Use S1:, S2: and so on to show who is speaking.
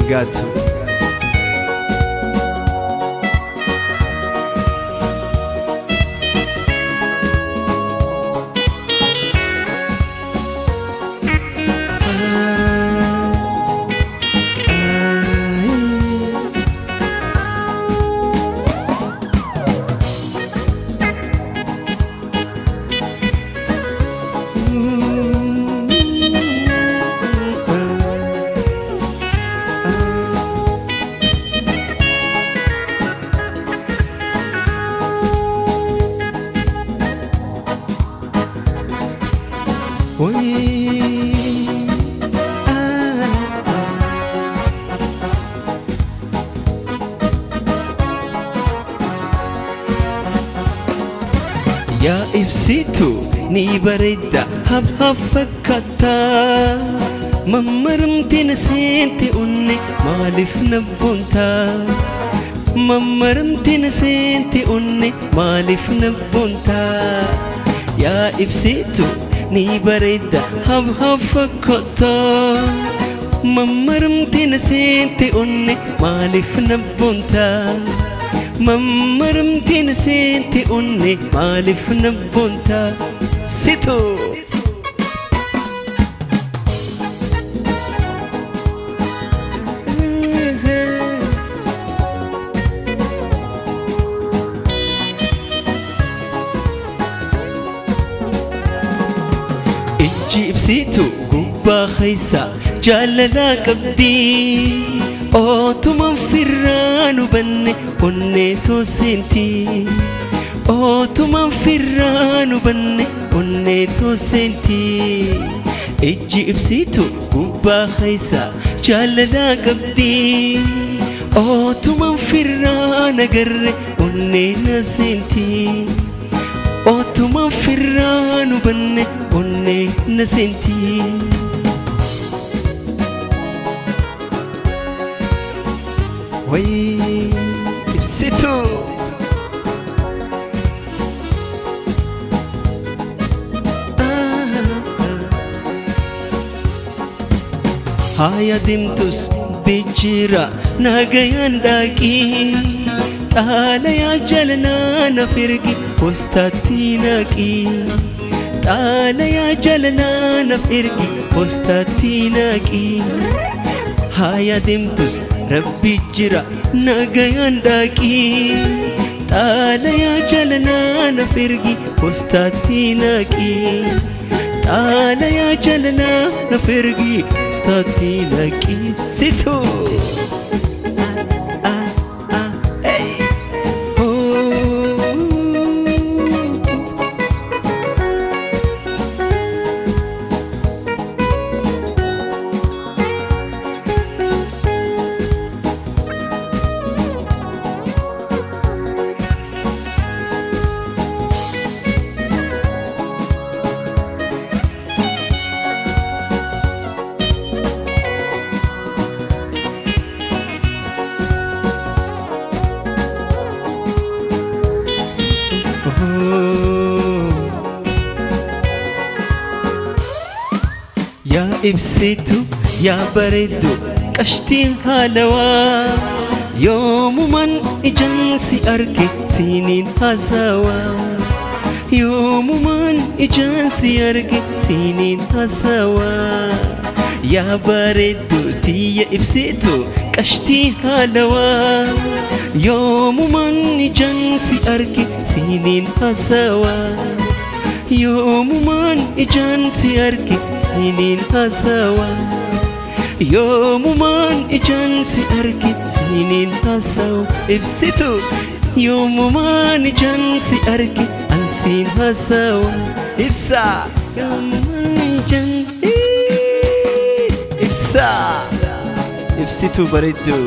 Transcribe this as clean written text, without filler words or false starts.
S1: fagaattu. Yaa ibsitu ni bareedda haf fakkaata mammaramtiin seente onne maaliif nabboonta mammaramtiin seente onne maaliif nabboonta yaa ibsitu ni bareedda haf fakkaata mammaramtiin seente onne maaliif nabboonta mammaramtiin seente onne maaliif nabboonta situ ijji ibsitu gubbaa keessa jaalalaa qabdi otuman firraanu banne onneetoo seenti otuman firraanu banne onneetoo seenti ijji ibsitu gubbaa keessa jaalalaa qabdi otuman firraan agarre onneena seenti otuman firraanu banne onneena seenti way ibsitu haya dimtus bijira nagayan daqi xaalayaa jalanaa na firgi postaatti naqi xaalayaa jalanaa na firgi postaatti naqi haya dimtus rabbi jira nagayan daqi xaalayaa jalanaa na firgi postaatti naqi xaalayaa jalanaa na firgi postaatti naqi situ yaa ibsitu yaa bareeddu qashtiin haalawaa yoomuman ijaan si arge siiniin haasawaa yoomuman ijaan si arge siiniin haasawaa yaa bareeddu tiyya ibsitu qashtii haalawaa yoomuman ijaan si arge siiniin haasawaa yoomuman ijaan si arge siiniin haasawaa yoomuman ijaan si arge siiniin haasawaa ibsitu yoomuman ijaan si arge ansiin haasawaa ibsa yoomuman ijaan ibsa ibsitu bareeddu